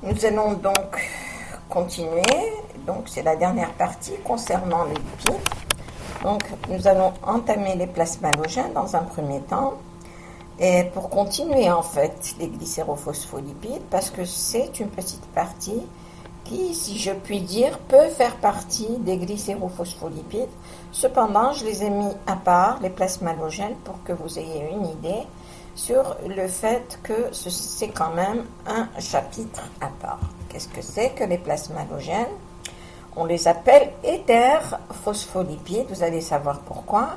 Nous allons donc continuer. Donc, c'est la dernière partie concernant les lipides. Donc, nous allons entamer les plasma halogènes dans un premier temps. Et pour continuer, en fait, les glycérophospholipides, parce que c'est une petite partie qui, si je puis dire, peut faire partie des glycérophospholipides. Cependant, je les ai mis à part, les plasma halogènes, pour que vous ayez une idée sur le fait que c'est quand même un chapitre à part. Qu'est-ce que c'est que les plasma halogènes? On les appelle éthers-phospholipides, vous allez savoir pourquoi.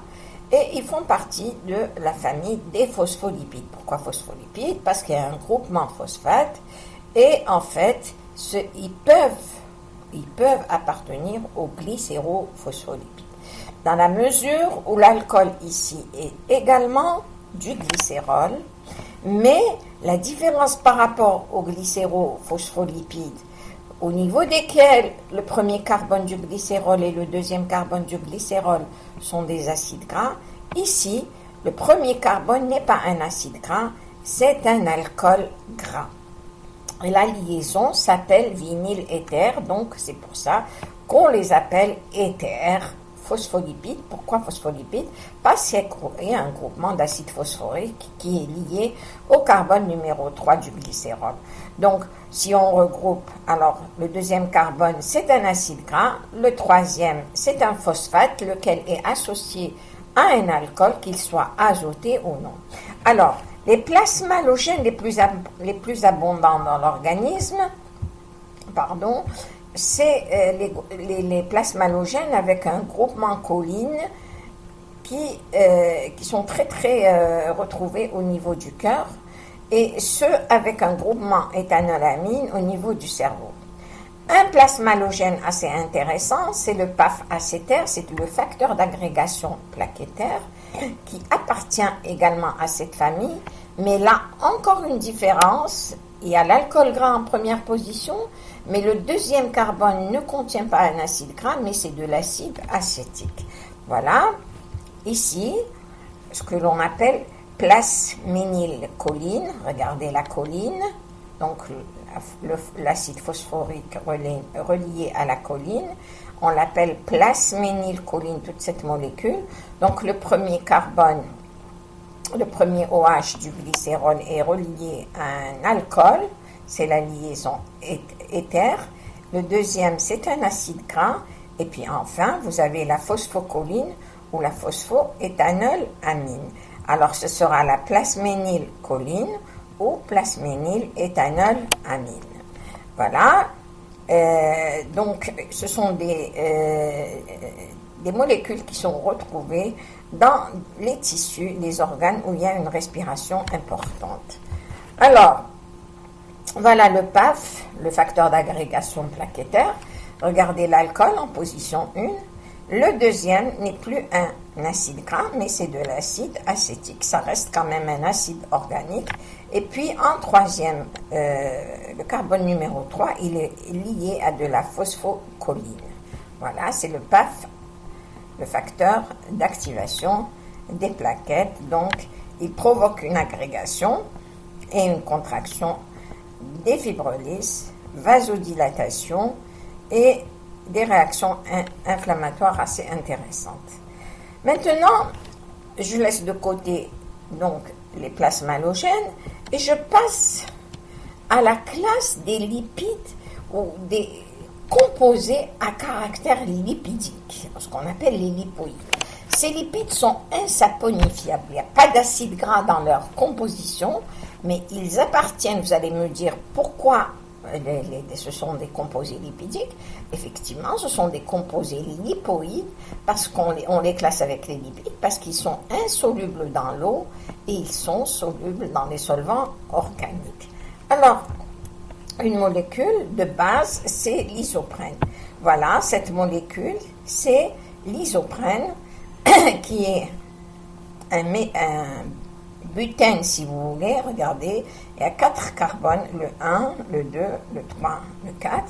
Et ils font partie de la famille des phospholipides. Pourquoi phospholipides? Parce qu'il y a un groupement phosphate et en fait, ils peuvent appartenir aux glycérophospholipides. Dans la mesure où l'alcool ici est également du glycérol, mais la différence par rapport aux glycérophospholipides, au niveau desquels le premier carbone du glycérol et le deuxième carbone du glycérol sont des acides gras, ici, le premier carbone n'est pas un acide gras, c'est un alcool gras. Et la liaison s'appelle vinyl-éther, donc c'est pour ça qu'on les appelle éthers phospholipides. Pourquoi phospholipides? Parce qu'il y a un groupement d'acide phosphorique qui est lié au carbone numéro 3 du glycérol. Donc, si on regroupe, alors le deuxième carbone, c'est un acide gras, le troisième, c'est un phosphate, lequel est associé à un alcool, qu'il soit azoté ou non. Alors, les plasma halogènes les plus abondants dans l'organisme, c'est les plasma halogènes avec un groupement choline qui sont très très retrouvés au niveau du cœur et ceux avec un groupement éthanolamine au niveau du cerveau. Un plasma halogène assez intéressant, c'est le PAF-acétaire, c'est le facteur d'agrégation plaquettaire qui appartient également à cette famille, mais là encore une différence, il y a l'alcool gras en première position, mais le deuxième carbone ne contient pas un acide gras, mais c'est de l'acide acétique. Voilà, ici, ce que l'on appelle plasménylcholine, regardez la choline, donc l'acide phosphorique relié à la choline, on l'appelle plasménylcholine, toute cette molécule. Donc le premier carbone, le premier OH du glycérol est relié à un alcool, c'est la liaison éther. Le deuxième, c'est un acide gras. Et puis enfin, vous avez la phosphocholine ou la phosphoéthanolamine. Alors ce sera la plasménylcholine ou plasményléthanolamine. Voilà. Donc ce sont des molécules qui sont retrouvées dans les tissus, les organes où il y a une respiration importante. Alors, voilà le PAF, le facteur d'agrégation plaquettaire. Regardez l'alcool en position 1. Le deuxième n'est plus un acide gras, mais c'est de l'acide acétique. Ça reste quand même un acide organique. Et puis en troisième, le carbone numéro 3, il est lié à de la phosphocholine. Voilà, c'est le PAF, le facteur d'activation des plaquettes. Donc, il provoque une agrégation et une contraction des fibrolyses, vasodilatation et des réactions inflammatoires assez intéressantes. Maintenant, je laisse de côté donc les plasma halogènes et je passe à la classe des lipides ou des composés à caractère lipidique, ce qu'on appelle les lipoïdes. Ces lipides sont insaponifiables, il n'y a pas d'acide gras dans leur composition, mais ils appartiennent, vous allez me dire pourquoi ce sont des composés lipidiques. Effectivement, ce sont des composés lipoïdes parce qu'on les classe avec les lipides, parce qu'ils sont insolubles dans l'eau et ils sont solubles dans les solvants organiques. Alors, une molécule de base, c'est l'isoprène. Voilà, cette molécule, c'est l'isoprène qui est un butène, si vous voulez. Regardez, il y a 4 carbones, le 1, le 2, le 3, le 4,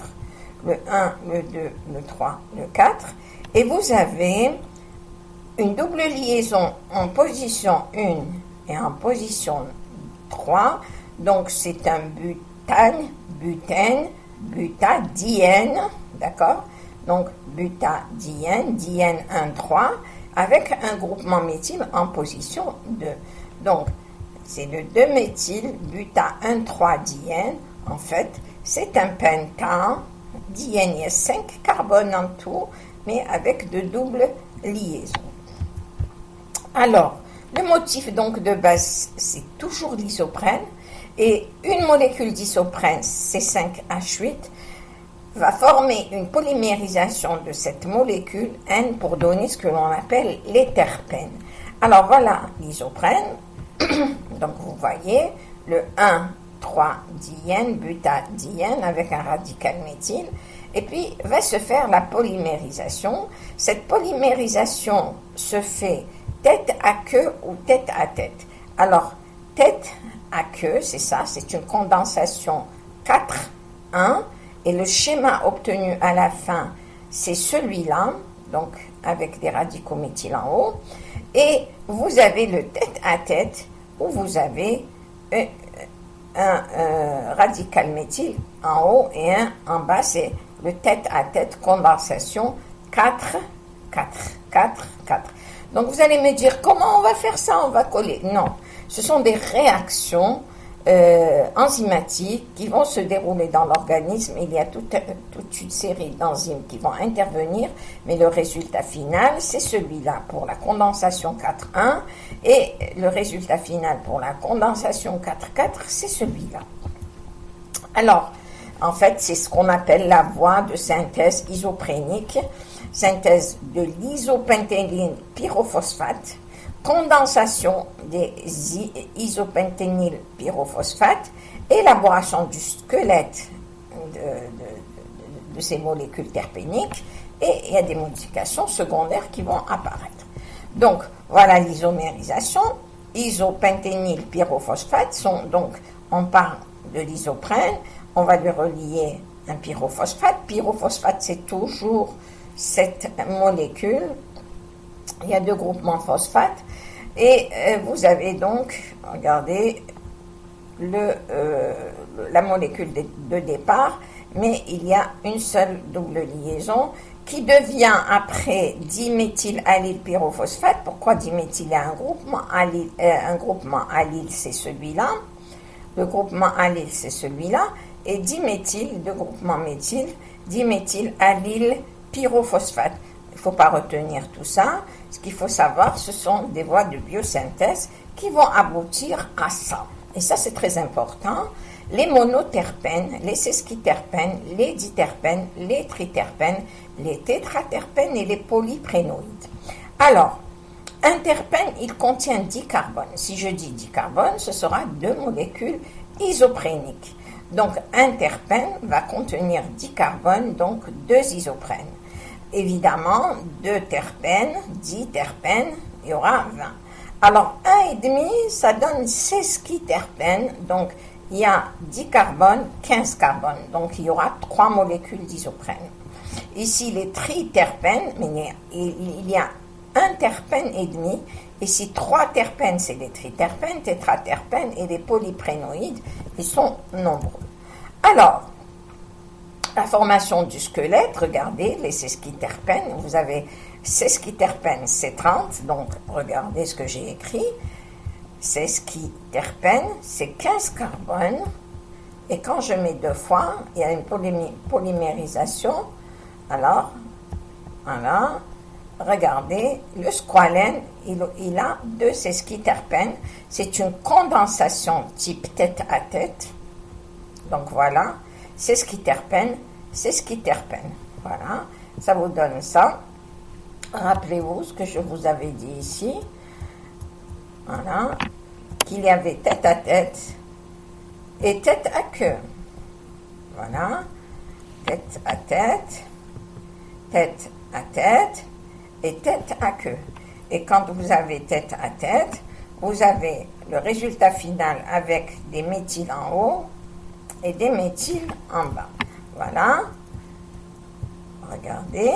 le 1, le 2, le 3, le 4, et vous avez une double liaison en position 1 et en position 3, donc c'est un butane, butène, butadiène, d'accord? Donc, butadiène, diène 1,3, avec un groupement méthyle en position 2. Donc, c'est le 2-méthyl, buta 1,3-diène. En fait, c'est un pentane. Diène, il y a 5 carbones en tout, mais avec de doubles liaisons. Alors, le motif donc de base, c'est toujours l'isoprène. Et une molécule d'isoprène, C5H8, va former une polymérisation de cette molécule N pour donner ce que l'on appelle les terpènes. Alors voilà l'isoprène. Donc vous voyez le 1,3-diène, butadiène avec un radical méthyle. Et puis va se faire la polymérisation. Cette polymérisation se fait tête à queue ou tête à tête. Alors tête à queue, c'est ça, c'est une condensation 4,1. Et le schéma obtenu à la fin, c'est celui-là, donc avec des radicaux méthyl en haut. Et vous avez le tête-à-tête, où vous avez un radical méthyle en haut et un en bas. C'est le tête-à-tête condensation 4, 4, 4, 4. Donc vous allez me dire, comment on va faire ça? On va coller. Non, ce sont des réactions enzymatiques qui vont se dérouler dans l'organisme. Il y a toute une série d'enzymes qui vont intervenir, mais le résultat final, c'est celui-là pour la condensation 4,1 et le résultat final pour la condensation 4,4, c'est celui-là. Alors, en fait, c'est ce qu'on appelle la voie de synthèse isoprénique, synthèse de l'isopentéline pyrophosphate, condensation des isopentényl pyrophosphate, élaboration du squelette de ces molécules terpéniques, et il y a des modifications secondaires qui vont apparaître. Donc, voilà l'isomérisation. Isopentényl pyrophosphate donc, on parle de l'isoprène, on va lui relier un pyrophosphate. Pyrophosphate, c'est toujours cette molécule. Il y a 2 groupements phosphate. Et vous avez donc, regardez, la molécule de départ, mais il y a une seule double liaison qui devient après diméthylallyle pyrophosphate. Pourquoi diméthyl? Il y a un groupement allyle, c'est celui-là. Le groupement allyle, c'est celui-là. Et diméthyl, 2 groupements méthyl, diméthylallyle pyrophosphate. Il ne faut pas retenir tout ça. Ce qu'il faut savoir, ce sont des voies de biosynthèse qui vont aboutir à ça. Et ça, c'est très important. Les monoterpènes, les sesquiterpènes, les diterpènes, les triterpènes, les tétraterpènes et les polyprénoïdes. Alors, un terpène, il contient 10 carbones. Si je dis 10 carbones, ce sera 2 molécules isopréniques. Donc, un terpène va contenir 10 carbones, donc 2 isoprènes. Évidemment, 2 terpènes, 10 terpènes, il y aura 20. Alors, 1,5, ça donne sesquiterpène, donc il y a 10 carbones, 15 carbones, donc il y aura 3 molécules d'isoprène. Ici, les triterpènes, mais il y a 1 terpène et demi, ici 3 terpènes, c'est les triterpènes, tétraterpènes et les polyprénoïdes, ils sont nombreux. Alors, la formation du squelette, regardez, les sesquiterpènes, vous avez sesquiterpène C30, donc regardez ce que j'ai écrit. Sesquiterpène, c'est 15 carbones, et quand je mets 2 fois, il y a une polymérisation. Alors, voilà, regardez, le squalène, il a 2 sesquiterpènes, c'est une condensation type tête à tête, donc voilà, sesquiterpène, sesquiterpène. Voilà, ça vous donne ça. Rappelez-vous ce que je vous avais dit ici. Voilà, qu'il y avait tête à tête et tête à queue. Voilà, tête à tête, tête à tête et tête à queue. Et quand vous avez tête à tête, vous avez le résultat final avec des méthyls en haut et des méthyls en bas. Voilà. Regardez,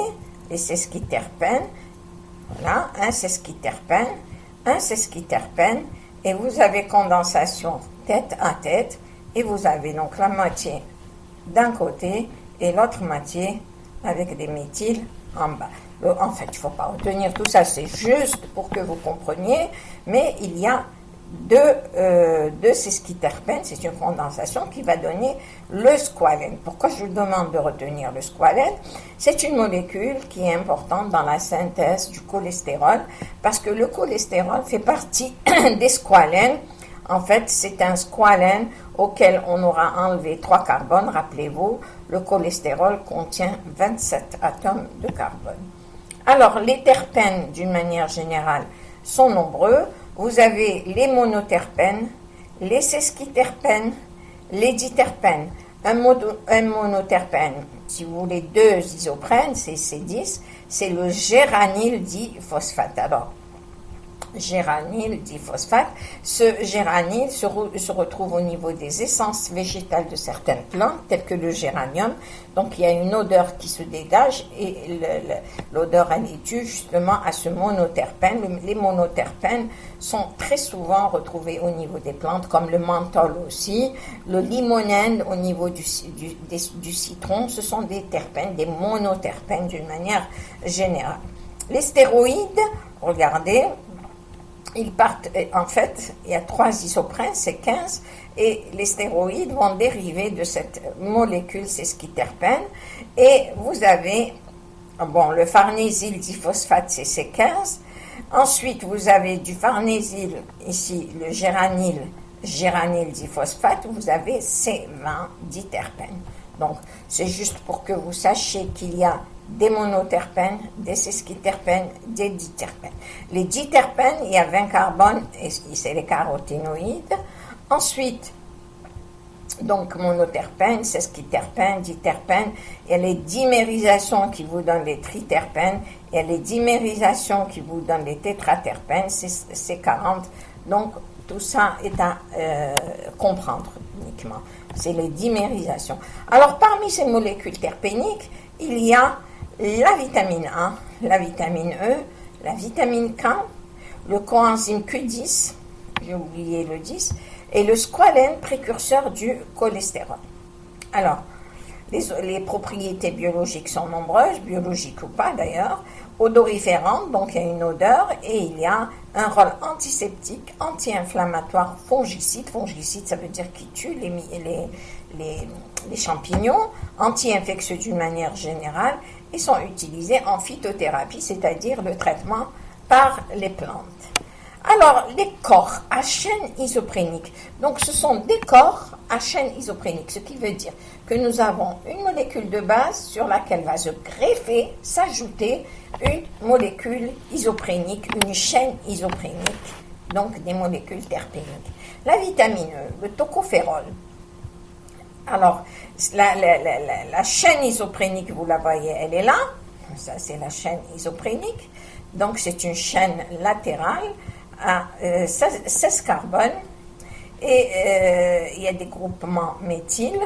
les sesquiterpènes. Voilà, un sesquiterpène, et vous avez condensation tête à tête et vous avez donc la moitié d'un côté et l'autre moitié avec des méthyles en bas. En fait, il ne faut pas retenir tout ça, c'est juste pour que vous compreniez, mais il y a deux sesquiterpènes, c'est une condensation qui va donner le squalène. Pourquoi je vous demande de retenir le squalène? C'est une molécule qui est importante dans la synthèse du cholestérol, parce que le cholestérol fait partie des squalènes. En fait, c'est un squalène auquel on aura enlevé 3 carbones. Rappelez-vous, le cholestérol contient 27 atomes de carbone. Alors, les terpènes, d'une manière générale, sont nombreux. Vous avez les monoterpènes, les sesquiterpènes, les diterpènes. Un monoterpène, si vous voulez 2 isoprènes, c'est C10, c'est le géranyl diphosphate. Alors, géranyl diphosphate, ce géranyl se retrouve au niveau des essences végétales de certaines plantes, telles que le géranium. Donc, il y a une odeur qui se dégage et l'odeur, elle est due justement à ce monoterpène. Les monoterpènes sont très souvent retrouvés au niveau des plantes, comme le menthol aussi, le limonène au niveau du citron. Ce sont des terpènes, des monoterpènes d'une manière générale. Les stéroïdes, regardez, ils partent, en fait, il y a 3 isoprènes, c'est 15, et les stéroïdes vont dériver de cette molécule sesquiterpène, et vous avez, bon, le farnésyl diphosphate, c'est C15, ensuite vous avez du farnésyl, ici, le géranyl diphosphate, vous avez C20 diterpènes. Donc, c'est juste pour que vous sachiez qu'il y a des monoterpènes, des sesquiterpènes, des diterpènes. Les diterpènes, il y a 20 carbones, et c'est les caroténoïdes. Ensuite, donc monoterpènes, sesquiterpènes, diterpènes, il y a les dimérisations qui vous donnent les triterpènes, il y a les dimérisations qui vous donnent les tétraterpènes, c'est 40. Donc, tout ça est à comprendre uniquement. C'est les dimérisations. Alors, parmi ces molécules terpéniques, il y a la vitamine A, la vitamine E, la vitamine K, le coenzyme Q10, j'ai oublié le 10, et le squalène précurseur du cholestérol. Alors, les propriétés biologiques sont nombreuses, biologiques ou pas d'ailleurs, odoriférantes, donc il y a une odeur, et il y a un rôle antiseptique, anti-inflammatoire, fongicide. Fongicide, ça veut dire qui tue les champignons, anti-infectieux d'une manière générale, et sont utilisés en phytothérapie, c'est-à-dire le traitement par les plantes. Alors, les corps à chaîne isoprénique. Donc, ce sont des corps à chaîne isoprénique, ce qui veut dire que nous avons une molécule de base sur laquelle va se greffer, s'ajouter une molécule isoprénique, une chaîne isoprénique, donc des molécules terpéniques. La vitamine E, le tocophérol. Alors, la chaîne isoprénique, vous la voyez, elle est là. Ça, c'est la chaîne isoprénique. Donc, c'est une chaîne latérale à 16 carbones. Et il y a des groupements méthyl,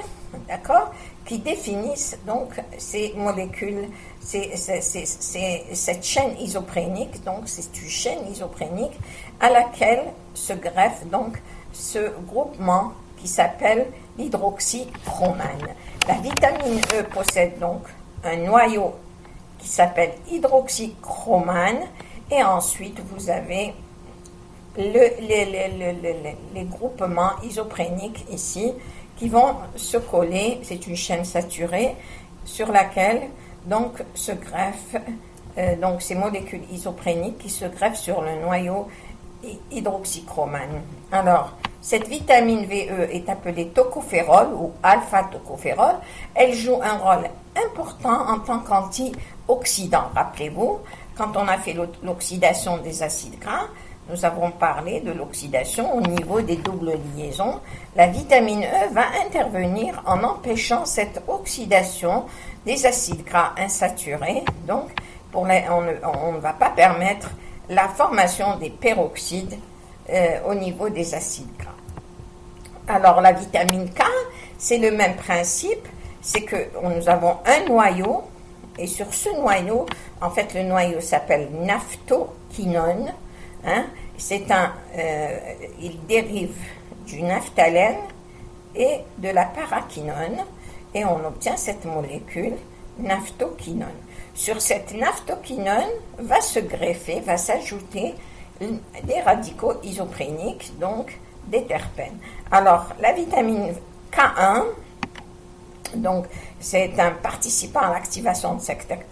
d'accord, qui définissent donc ces molécules, cette chaîne isoprénique. Donc, c'est une chaîne isoprénique à laquelle se greffe donc ce groupement qui s'appelle l'hydroxychromane. La vitamine E possède donc un noyau qui s'appelle hydroxychromane, et ensuite vous avez les groupements isopréniques ici qui vont se coller. C'est une chaîne saturée sur laquelle donc se greffent donc ces molécules isopréniques qui se greffent sur le noyau hydroxychromane. Alors, cette vitamine VE est appelée tocophérol ou alpha-tocophérol. Elle joue un rôle important en tant qu'antioxydant. Rappelez-vous, quand on a fait l'oxydation des acides gras, nous avons parlé de l'oxydation au niveau des doubles liaisons. La vitamine E va intervenir en empêchant cette oxydation des acides gras insaturés. Donc, on ne va pas permettre la formation des peroxydes au niveau des acides gras. Alors, la vitamine K, c'est le même principe. C'est que nous avons un noyau, et sur ce noyau, en fait, le noyau s'appelle naphthoquinone. Il dérive du naphtalène et de la paraquinone et on obtient cette molécule naphtoquinone. Sur cette naphtoquinone va se greffer, va s'ajouter des radicaux isopréniques, donc des terpènes. Alors, la vitamine K1, donc, c'est un participant à l'activation de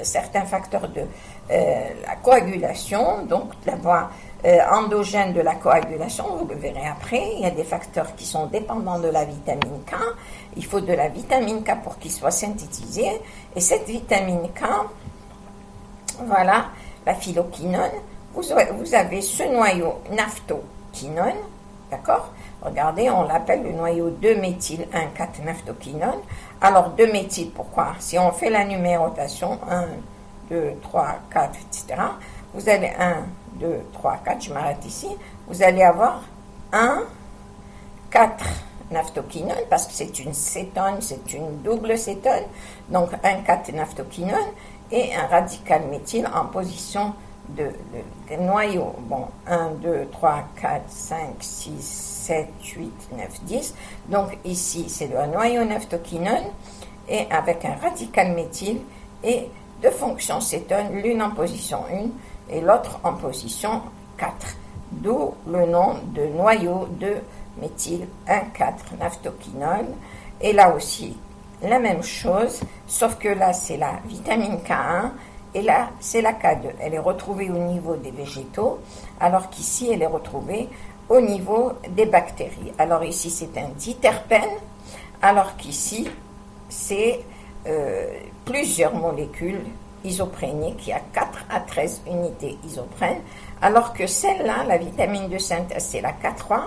certains facteurs de la coagulation, donc la voie endogène de la coagulation, vous le verrez après. Il y a des facteurs qui sont dépendants de la vitamine K. Il faut de la vitamine K pour qu'il soit synthétisé. Et cette vitamine K, voilà, la phyloquinone, vous avez ce noyau naphtoquinone, d'accord? Regardez, on l'appelle le noyau 2-méthyl-1,4-naphtoquinone. Alors, 2-méthyl, pourquoi? Si on fait la numérotation, 1, 2, 3, 4, etc., vous allez 1, 2, 3, 4, je m'arrête ici, vous allez avoir 1, 4 naphtoquinone, parce que c'est une cétone, c'est une double cétone, donc 1, 4 naphtoquinone, et un radical méthyle en position de noyau. Bon, 1, 2, 3, 4, 5, 6, 7, 8, 9, 10. Donc ici, c'est le noyau naphtoquinone et avec un radical méthyle et deux fonctions cétone, l'une en position 1 et l'autre en position 4. D'où le nom de noyau de méthyle 1,4-naphtoquinone. Et là aussi, la même chose, sauf que là, c'est la vitamine K1 et là, c'est la K2. Elle est retrouvée au niveau des végétaux, alors qu'ici, elle est retrouvée au niveau des bactéries. Alors ici, c'est un diterpène, alors qu'ici, c'est plusieurs molécules isopréniques. Il y a 4 à 13 unités isoprènes, alors que celle-là, la vitamine de synthèse, c'est la K3,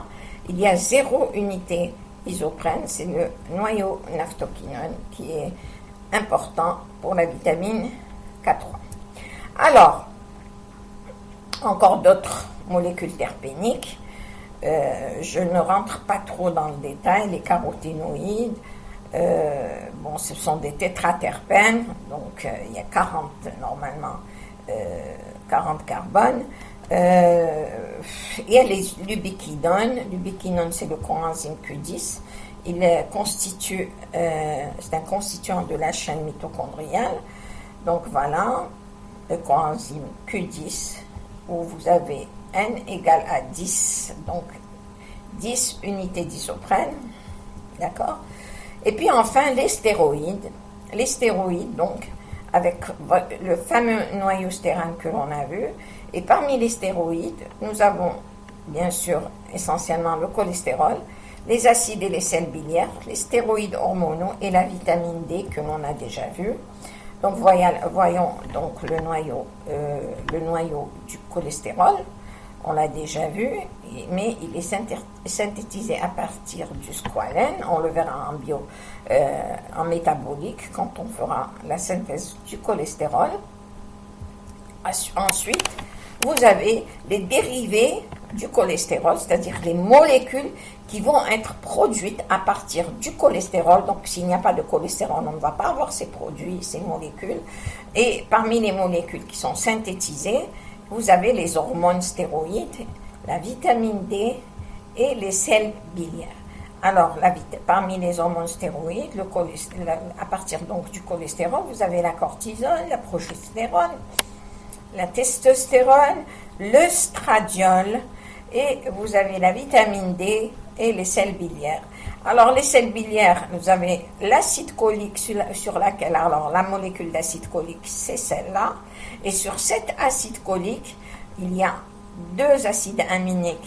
il y a 0 unité isoprène, c'est le noyau naphtoquinone qui est important pour la vitamine K3. Alors, encore d'autres molécules terpéniques. Je ne rentre pas trop dans le détail, les caroténoïdes, bon, ce sont des tétraterpènes, donc il y a 40 normalement, 40 carbones. Il y a les l'ubiquinone. L'ubiquinone, c'est le coenzyme Q10. Il constitue, c'est un constituant de la chaîne mitochondriale. Donc voilà, le coenzyme Q10, où vous avez N égale à 10, donc 10 unités d'isoprène, d'accord? Et puis enfin, les stéroïdes. Les stéroïdes, donc, avec le fameux noyau stérane que l'on a vu. Et parmi les stéroïdes, nous avons, bien sûr, essentiellement le cholestérol, les acides et les sels biliaires, les stéroïdes hormonaux et la vitamine D que l'on a déjà vu. Donc, voyons donc le noyau du cholestérol. On l'a déjà vu, mais il est synthétisé à partir du squalène. On le verra en métabolique quand on fera la synthèse du cholestérol. Ensuite, vous avez les dérivés du cholestérol, c'est-à-dire les molécules qui vont être produites à partir du cholestérol. Donc, s'il n'y a pas de cholestérol, on ne va pas avoir ces produits, ces molécules. Et parmi les molécules qui sont synthétisées, vous avez les hormones stéroïdes, la vitamine D et les sels biliaires. Alors, parmi les hormones stéroïdes, à partir donc du cholestérol, vous avez la cortisone, la progestérone, la testostérone, le stradiol, et vous avez la vitamine D et les sels biliaires. Alors, les sels biliaires, vous avez l'acide cholique sur laquelle, alors la molécule d'acide cholique, c'est celle-là. Et sur cet acide cholique, il y a deux acides aminés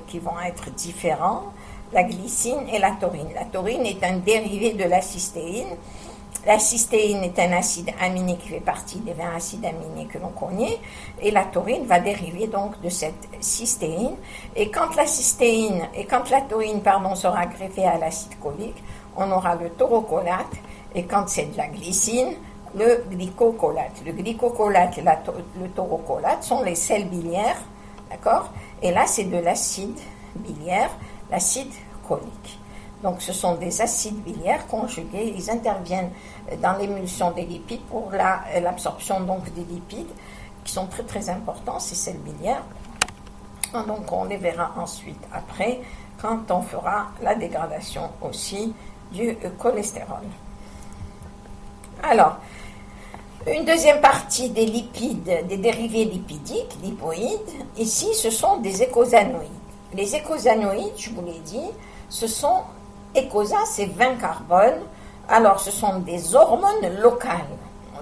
qui vont être différents, la glycine et la taurine. La taurine est un dérivé de la cystéine. La cystéine est un acide aminé qui fait partie des 20 acides aminés que l'on connaît, et la taurine va dériver donc de cette cystéine. Et quand la taurine sera greffée à l'acide cholique, on aura le taurocolate, et quand c'est de la glycine, le glycocolate. Le glycocolate et le taurocolate sont les sels biliaires, d'accord? Et là, c'est de l'acide biliaire, l'acide cholique. Donc, ce sont des acides biliaires conjugués. Ils interviennent dans l'émulsion des lipides pour l'absorption donc des lipides qui sont très très importants, ces sels biliaires. Donc, on les verra ensuite après quand on fera la dégradation aussi du cholestérol. Alors, une deuxième partie des lipides, des dérivés lipidiques, lipoïdes, ici ce sont des écosanoïdes. Les écosanoïdes, je vous l'ai dit, ce sont, écosa c'est 20 carbones, alors ce sont des hormones locales,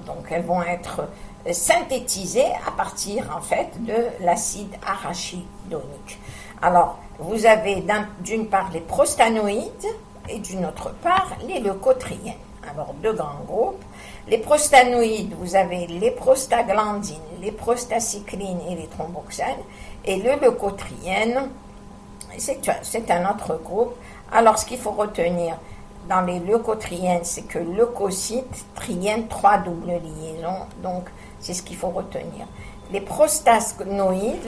donc elles vont être synthétisées à partir en fait de l'acide arachidonique. Alors, vous avez d'une part les prostanoïdes et d'une autre part les leucotriènes. Alors, deux grands groupes. Les prostanoïdes, vous avez les prostaglandines, les prostacyclines et les thromboxanes. Et le leucotriène, c'est un autre groupe. Alors, ce qu'il faut retenir dans les leucotriènes, c'est que leucocyte, triène, 3 doubles liaisons. Donc, c'est ce qu'il faut retenir. Les prostanoïdes,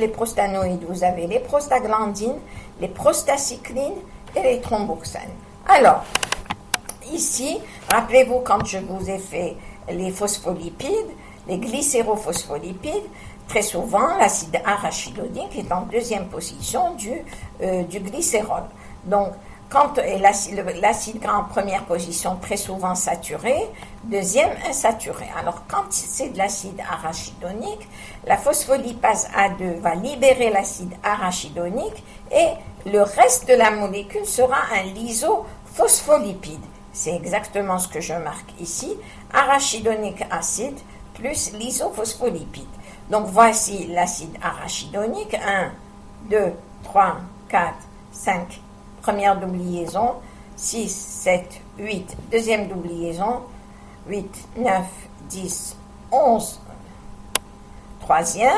vous avez les prostaglandines, les prostacyclines et les thromboxanes. Alors, ici, rappelez-vous quand je vous ai fait les phospholipides, les glycérophospholipides, très souvent l'acide arachidonique est en deuxième position du glycérol. Donc, quand l'acide gras en première position, très souvent saturé, deuxième insaturé. Alors, quand c'est de l'acide arachidonique, la phospholipase A2 va libérer l'acide arachidonique et le reste de la molécule sera un lysophospholipide. C'est exactement ce que je marque ici, arachidonique acide plus lysophospholipide. Donc, voici l'acide arachidonique, 1, 2, 3, 4, 5, première double liaison, 6, 7, 8, deuxième double liaison, 8, 9, 10, 11, troisième,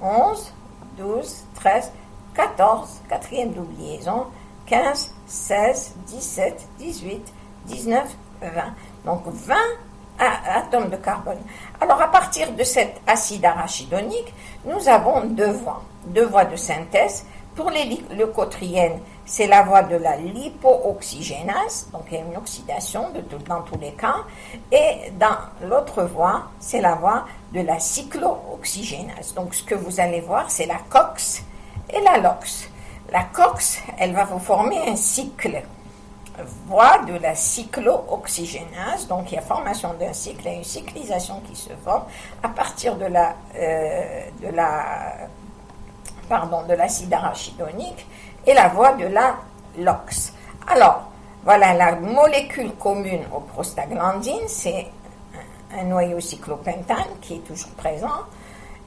11, 12, 13, 14, quatrième double liaison, 15, 16, 17, 18, 19, 20. Donc 20 atomes de carbone. Alors à partir de cet acide arachidonique, nous avons deux voies de synthèse. Pour les leucotriènes, c'est la voie de la lipooxygénase, donc il y a une oxydation dans tous les cas, et dans l'autre voie, c'est la voie de la cyclooxygénase. Donc ce que vous allez voir, c'est la COX et la LOX. La COX, elle va vous former un cycle, voie de la cyclooxygénase, donc il y a formation d'un cycle, il y a une cyclisation qui se forme à partir de l'acide arachidonique et la voie de la LOX. Alors, voilà la molécule commune aux prostaglandines, c'est un noyau cyclopentane qui est toujours présent,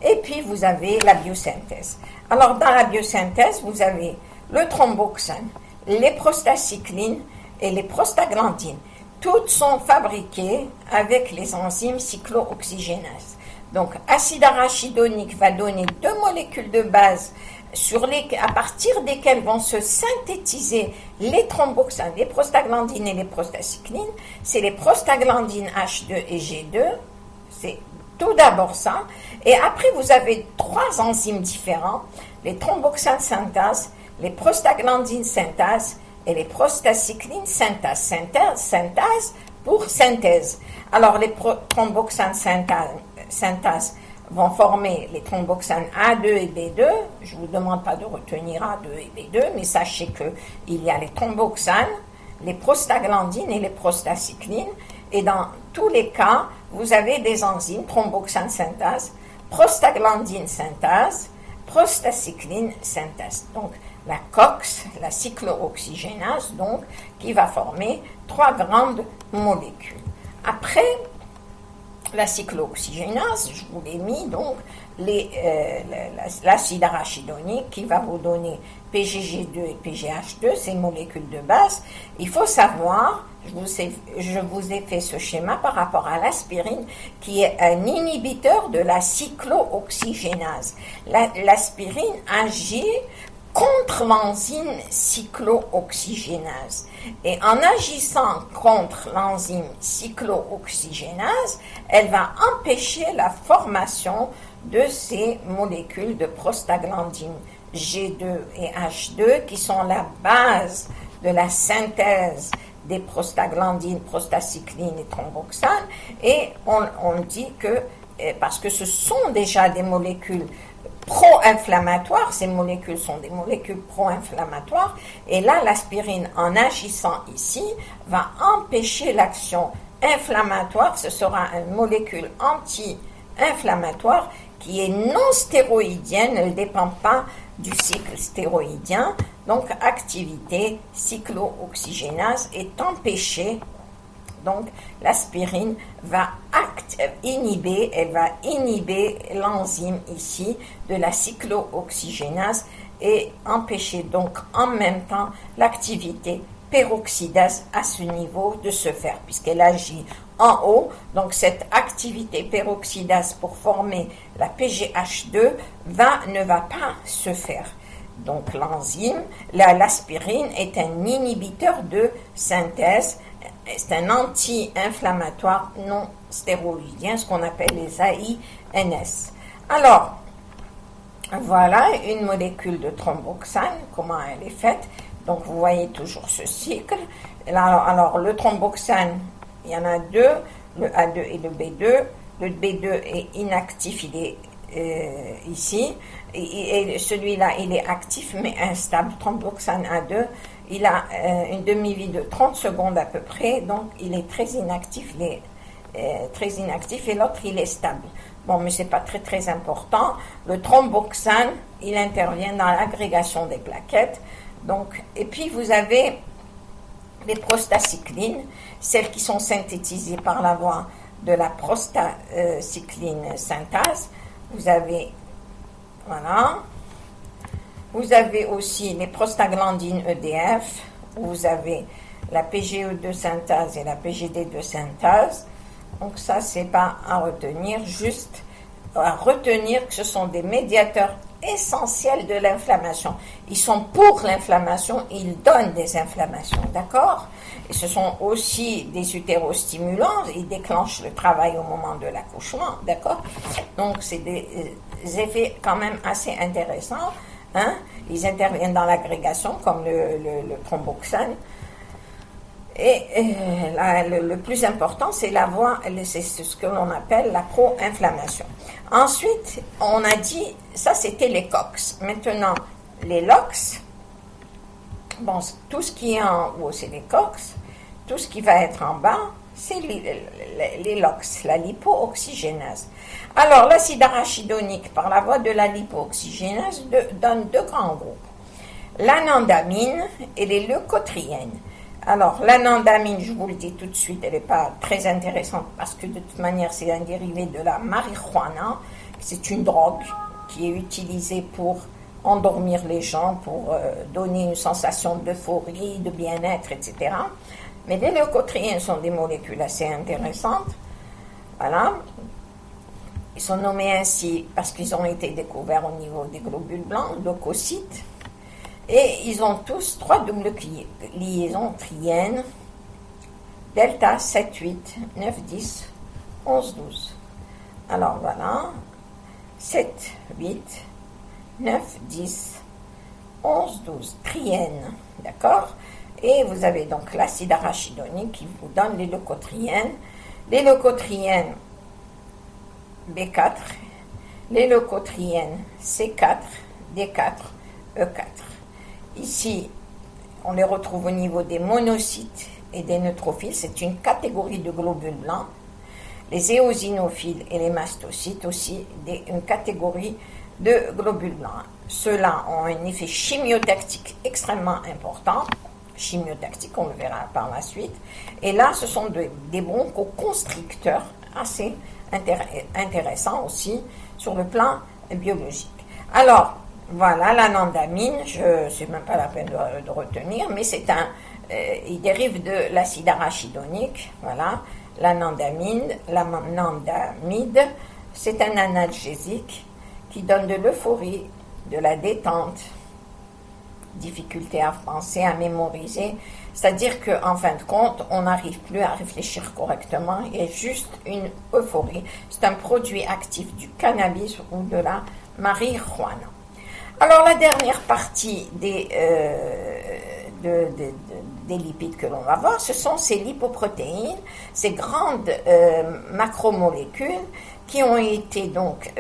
et puis vous avez la biosynthèse. Alors, dans la biosynthèse, vous avez le thromboxane, les prostacyclines et les prostaglandines. Toutes sont fabriquées avec les enzymes cyclooxygénases. Donc, acide arachidonique va donner deux molécules de base à partir desquelles vont se synthétiser les thromboxanes, les prostaglandines et les prostacyclines. C'est les prostaglandines H2 et G2. C'est tout d'abord ça. Et après, vous avez trois enzymes différents, les thromboxanes synthase, les prostaglandines synthase et les prostacyclines synthase. Synthase pour synthèse. Alors, les thromboxanes synthase vont former les thromboxanes A2 et B2. Je ne vous demande pas de retenir A2 et B2, mais sachez qu'il y a les thromboxanes, les prostaglandines et les prostacyclines. Et dans tous les cas, vous avez des enzymes, thromboxane synthase, prostaglandine synthase, prostacycline synthase. Donc, la COX, la cyclooxygénase, donc, qui va former trois grandes molécules. Après, la cyclooxygénase, je vous l'ai mis, donc, l'acide arachidonique qui va vous donner PGG2 et PGH2, ces molécules de base. Il faut savoir, je vous ai fait ce schéma par rapport à l'aspirine, qui est un inhibiteur de la cyclooxygénase. L'aspirine agit contre l'enzyme cyclooxygénase. Et en agissant contre l'enzyme cyclooxygénase, elle va empêcher la formation de ces molécules de prostaglandine G2 et H2 qui sont la base de la synthèse des prostaglandines, prostacyclines et thromboxane. Et on dit que, parce que ce sont déjà des molécules pro-inflammatoires. Ces molécules sont des molécules pro-inflammatoires. Et là, l'aspirine, en agissant ici, va empêcher l'action inflammatoire. Ce sera une molécule anti-inflammatoire qui est non stéroïdienne. Elle ne dépend pas du cycle stéroïdien. Donc, activité cyclooxygénase est empêchée. Donc, l'aspirine va inhiber l'enzyme ici de la cyclooxygénase et empêcher donc en même temps l'activité peroxydase à ce niveau de se faire, puisqu'elle agit en haut. Donc, cette activité peroxydase pour former la PGH2 ne va pas se faire. Donc, l'enzyme, l'aspirine est un inhibiteur de synthèse. C'est un anti-inflammatoire non stéroïdien, ce qu'on appelle les AINS. Alors, voilà une molécule de thromboxane, comment elle est faite. Donc, vous voyez toujours ce cycle. Alors, le thromboxane, il y en a deux, le A2 et le B2. Le B2 est inactif, il est ici. Et celui-là, il est actif mais instable. Thromboxane A2. Il a une demi-vie de 30 secondes à peu près, donc il est très inactif, et l'autre il est stable. Bon, mais c'est pas très très important. Le thromboxane, il intervient dans l'agrégation des plaquettes. Donc, et puis vous avez les prostacyclines, celles qui sont synthétisées par la voie de la prostacycline synthase. Vous avez, voilà. Vous avez aussi les prostaglandines EDF, vous avez la PGE2 synthase et la PGD2 synthase. Donc ça, c'est pas à retenir, juste à retenir que ce sont des médiateurs essentiels de l'inflammation. Ils sont pour l'inflammation, ils donnent des inflammations, d'accord? Et ce sont aussi des utérostimulants, ils déclenchent le travail au moment de l'accouchement, d'accord? Donc c'est des effets quand même assez intéressants. Hein? Ils interviennent dans l'agrégation comme le thromboxane. Et le plus important, c'est la voie, c'est ce que l'on appelle la pro-inflammation. Ensuite, on a dit, ça c'était les COX. Maintenant, les LOX, bon, tout ce qui est en haut, c'est les COX. Tout ce qui va être en bas, c'est les LOX, la lipooxygénase. Alors, l'acide arachidonique, par la voie de la lipooxygénase, donne deux grands groupes. L'anandamine et les leucotriènes. Alors, l'anandamine, je vous le dis tout de suite, elle n'est pas très intéressante parce que de toute manière, c'est un dérivé de la marijuana. C'est une drogue qui est utilisée pour endormir les gens, pour donner une sensation d'euphorie, de bien-être, etc. Mais les leucotriènes sont des molécules assez intéressantes. Voilà. Ils sont nommés ainsi parce qu'ils ont été découverts au niveau des globules blancs, leucocytes. Et ils ont tous trois doubles liaisons triènes, delta 7, 8, 9, 10, 11, 12. Alors voilà, 7, 8, 9, 10, 11, 12, triènes, d'accord? Et vous avez donc l'acide arachidonique qui vous donne les leucotriènes. Les leucotriènes B4, les leucotriènes C4, D4, E4. Ici, on les retrouve au niveau des monocytes et des neutrophiles. C'est une catégorie de globules blancs. Les éosinophiles et les mastocytes aussi, une catégorie de globules blancs. Ceux-là ont un effet chimiotactique extrêmement important. Chimiotactique, on le verra par la suite. Et là, ce sont des bronchoconstricteurs assez intéressants aussi sur le plan biologique. Alors, voilà, l'anandamine, c'est même pas la peine de retenir, mais il dérive de l'acide arachidonique, voilà, l'anandamide, c'est un analgésique qui donne de l'euphorie, de la détente, difficulté à penser, à mémoriser, c'est-à-dire qu'en fin de compte, on n'arrive plus à réfléchir correctement, il y a juste une euphorie. C'est un produit actif du cannabis ou de la marijuana. Alors, la dernière partie des lipides que l'on va voir, ce sont ces lipoprotéines, ces grandes macromolécules qui ont été donc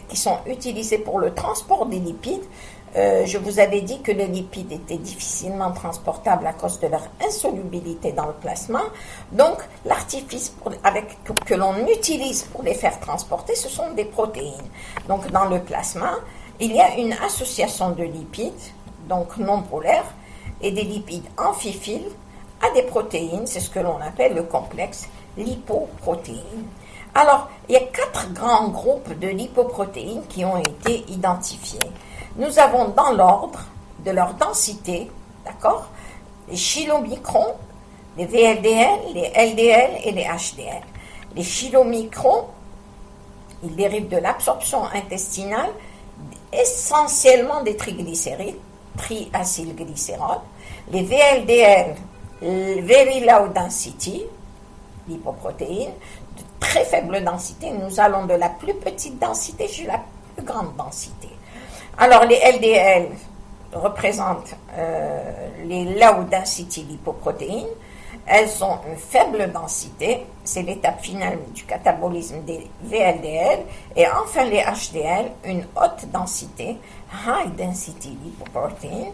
qui sont utilisés pour le transport des lipides. Je vous avais dit que les lipides étaient difficilement transportables à cause de leur insolubilité dans le plasma. Donc, l'artifice que l'on utilise pour les faire transporter, ce sont des protéines. Donc, dans le plasma, il y a une association de lipides, donc non polaires, et des lipides amphiphiles à des protéines. C'est ce que l'on appelle le complexe lipoprotéine. Alors, il y a 4 grands groupes de lipoprotéines qui ont été identifiés. Nous avons dans l'ordre de leur densité, d'accord, les chylomicrons, les VLDL, les LDL et les HDL. Les chylomicrons, ils dérivent de l'absorption intestinale essentiellement des triglycérides, triacylglycérol. Les VLDL, very low density, lipoprotéines, de très faible densité. Nous allons de la plus petite densité jusqu'à la plus grande densité. Alors, les LDL représentent les low density lipoprotéines. Elles ont une faible densité, c'est l'étape finale du catabolisme des VLDL. Et enfin, les HDL, une haute densité, high density lipoproteins,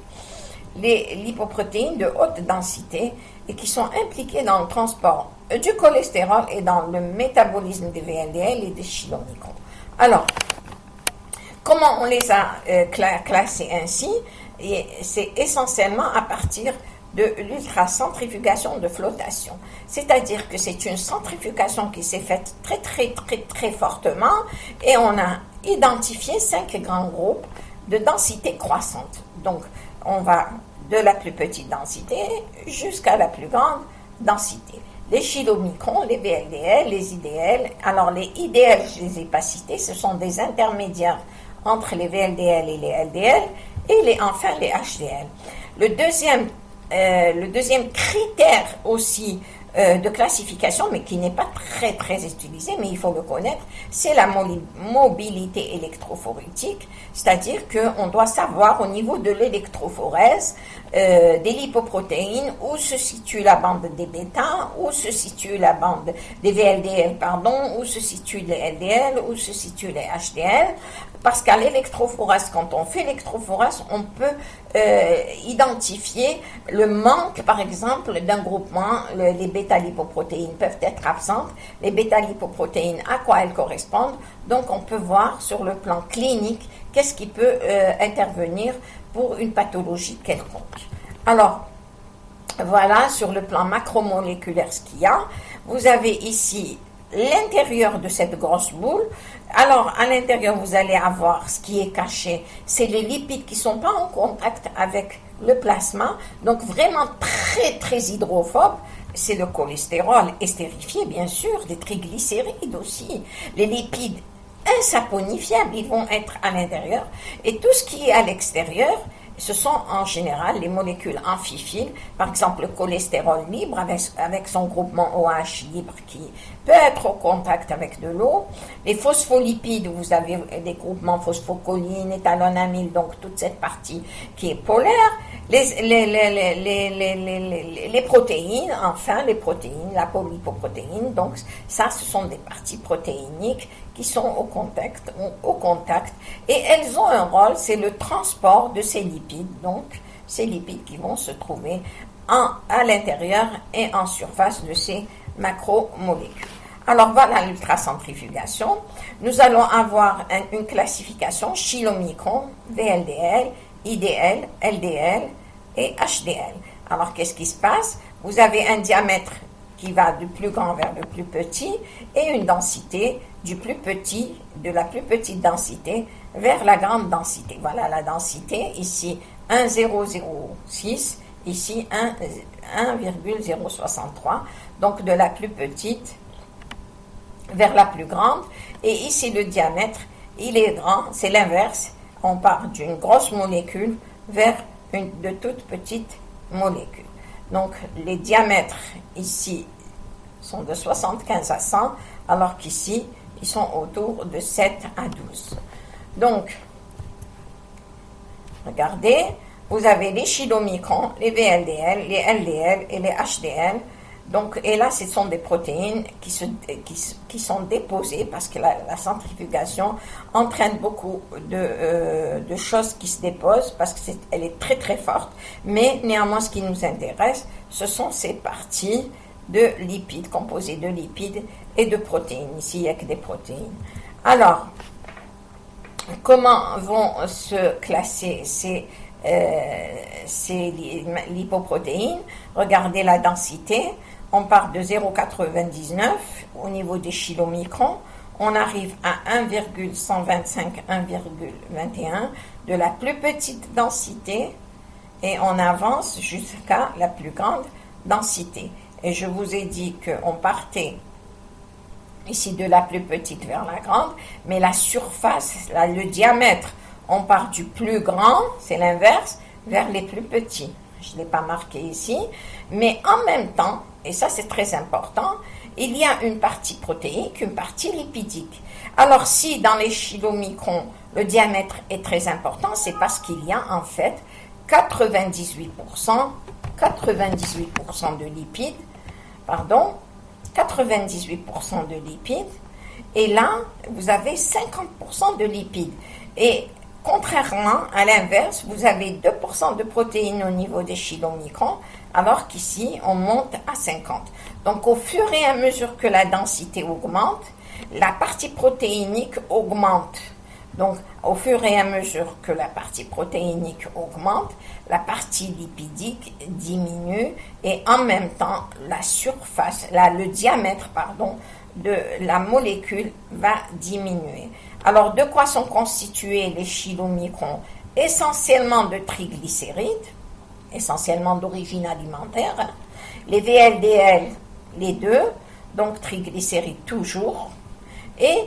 les lipoprotéines de haute densité et qui sont impliquées dans le transport du cholestérol et dans le métabolisme des VLDL et des chylomicrons. Alors, comment on les a classés ainsi? Et c'est essentiellement à partir de l'ultracentrifugation de flottation. C'est-à-dire que c'est une centrifugation qui s'est faite très fortement et on a identifié 5 grands groupes de densité croissante. Donc, on va de la plus petite densité jusqu'à la plus grande densité. Les chylomicrons, les VLDL, les IDL. Alors, les IDL, je ne les ai pas cités, ce sont des intermédiaires entre les VLDL et les LDL, et enfin les HDL. Le deuxième critère aussi de classification, mais qui n'est pas très utilisé, mais il faut le connaître, c'est la mobilité électrophorétique, c'est-à-dire qu'on doit savoir au niveau de l'électrophorèse des lipoprotéines où se situe la bande des bêta, où se situe la bande des VLDL, où se situe les LDL, où se situent les HDL, parce qu'à l'électrophorèse, quand on fait l'électrophorèse, on peut identifier le manque, par exemple, d'un groupement. Les bêta-lipoprotéines peuvent être absentes. Les bêta-lipoprotéines, à quoi elles correspondent? Donc, on peut voir sur le plan clinique qu'est-ce qui peut intervenir pour une pathologie quelconque. Alors, voilà sur le plan macromoléculaire ce qu'il y a. Vous avez ici l'intérieur de cette grosse boule. Alors, à l'intérieur, vous allez avoir ce qui est caché, c'est les lipides qui ne sont pas en contact avec le plasma, donc vraiment très hydrophobe. C'est le cholestérol estérifié, bien sûr, des triglycérides aussi, les lipides insaponifiables, ils vont être à l'intérieur, et tout ce qui est à l'extérieur, ce sont en général les molécules amphiphiles, par exemple le cholestérol libre avec son groupement OH libre qui peut être au contact avec de l'eau, les phospholipides où vous avez des groupements phosphocholine, étalonamyle, donc toute cette partie qui est polaire, les protéines, enfin les protéines, la polypoprotéine, donc ça ce sont des parties protéiniques qui sont au contact et elles ont un rôle, c'est le transport de ces lipides, donc ces lipides qui vont se trouver à l'intérieur et en surface de ces macromolécules. Alors voilà l'ultracentrifugation. Nous allons avoir une classification chylomicron, VLDL, IDL, LDL et HDL. Alors qu'est-ce qui se passe? Vous avez un diamètre qui va du plus grand vers le plus petit et une densité de la plus petite densité vers la grande densité. Voilà la densité, ici 1,006, ici 1,063, donc de la plus petite vers la plus grande, et ici le diamètre, il est grand, c'est l'inverse, on part d'une grosse molécule vers de toutes petites molécules. Donc les diamètres ici sont de 75 à 100, alors qu'ici ils sont autour de 7 à 12. Donc, regardez, vous avez les chylomicrons, les VLDL, les LDL et les HDL Donc, et là, ce sont des protéines qui sont déposées parce que la centrifugation entraîne beaucoup de choses qui se déposent parce qu'elle est très très forte. Mais néanmoins, ce qui nous intéresse, ce sont ces parties de lipides, composées de lipides et de protéines. Ici, il n'y a que des protéines. Alors, comment vont se classer ces lipoprotéines? Regardez la densité. On part de 0,99 au niveau des kilomicrons. On arrive à 1,125, 1,21 de la plus petite densité et on avance jusqu'à la plus grande densité. Et je vous ai dit qu'on partait ici de la plus petite vers la grande, mais la surface, le diamètre, on part du plus grand, c'est l'inverse, vers les plus petits. Je ne l'ai pas marqué ici, mais en même temps, et ça c'est très important, il y a une partie protéique, une partie lipidique. Alors si dans les kilomicrons, le diamètre est très important, c'est parce qu'il y a en fait 98% de lipides, 98% de lipides, et là, vous avez 50% de lipides. Et contrairement à l'inverse, vous avez 2% de protéines au niveau des kilomicrons, alors qu'ici, on monte à 50. Donc, au fur et à mesure que la densité augmente, la partie protéinique augmente. Donc, au fur et à mesure que la partie protéinique augmente, la partie lipidique diminue et en même temps, la surface, le diamètre, de la molécule va diminuer. Alors, de quoi sont constitués les kilomicrons? Essentiellement de triglycérides, essentiellement d'origine alimentaire, les VLDL, les deux, donc triglycérides toujours, et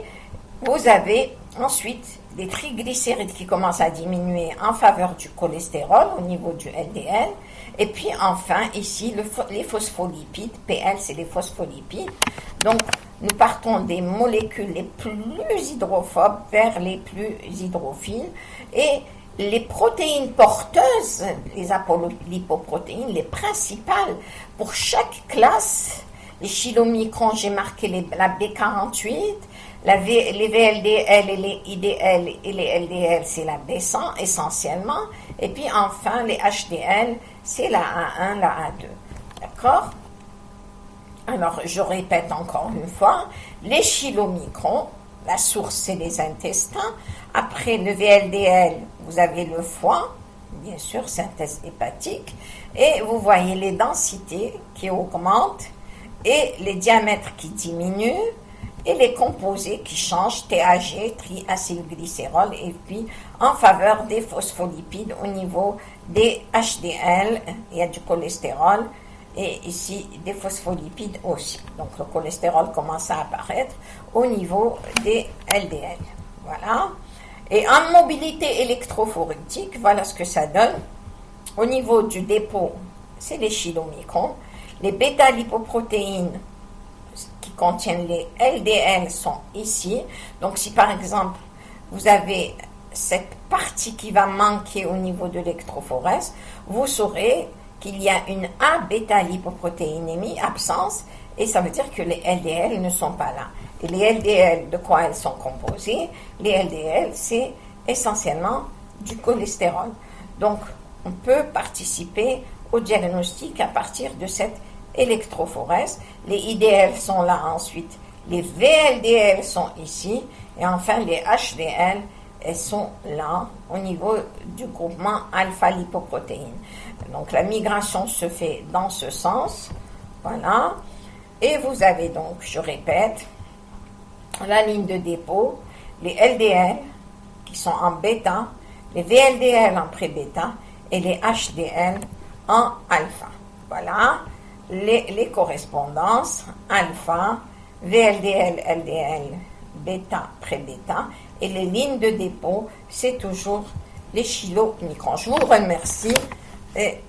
vous avez ensuite des triglycérides qui commencent à diminuer en faveur du cholestérol au niveau du LDL. Et puis enfin, ici, les phospholipides. PL, c'est les phospholipides. Donc, nous partons des molécules les plus hydrophobes vers les plus hydrophiles. Et les protéines porteuses, les apolipoprotéines, les principales, pour chaque classe, les kilomicrons, j'ai marqué la B48, les VLDL et les IDL et les LDL, c'est la B100 essentiellement. Et puis enfin, les HDL, c'est la A1, la A2. D'accord? Alors, je répète encore une fois, les kilomicrons, la source, c'est les intestins. Après le VLDL, vous avez le foie, bien sûr, synthèse hépatique. Et vous voyez les densités qui augmentent et les diamètres qui diminuent. Et les composés qui changent, TAG, triacylglycérol, et puis en faveur des phospholipides au niveau des HDL, il y a du cholestérol, et ici des phospholipides aussi. Donc le cholestérol commence à apparaître au niveau des LDL. Voilà. Et en mobilité électrophorétique, voilà ce que ça donne. Au niveau du dépôt, c'est les kilomicrons. Les bêta-lipoprotéines qui contiennent les LDL sont ici. Donc, si par exemple, vous avez cette partie qui va manquer au niveau de l'électrophorèse, vous saurez qu'il y a une A-bêta-lipoprotéinémie, absence, et ça veut dire que les LDL ne sont pas là. Et les LDL, de quoi elles sont composées? Les LDL, c'est essentiellement du cholestérol. Donc, on peut participer au diagnostic à partir de cette électrophorèse. Les IDL sont là ensuite, les VLDL sont ici, et enfin les HDL, elles sont là au niveau du groupement alpha-lipoprotéines. Donc la migration se fait dans ce sens, voilà, et vous avez donc, je répète, la ligne de dépôt, les LDL qui sont en bêta, les VLDL en pré-bêta et les HDL en alpha. Voilà les correspondances alpha, VLDL, LDL, bêta, pré-bêta, et les lignes de dépôt, c'est toujours les kilomicrons. Je vous remercie et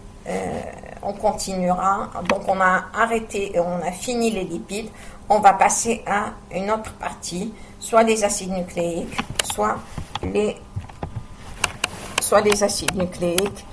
on continuera. Donc on a arrêté et on a fini les lipides. On va passer à une autre partie, soit les acides nucléiques, soit les acides nucléiques.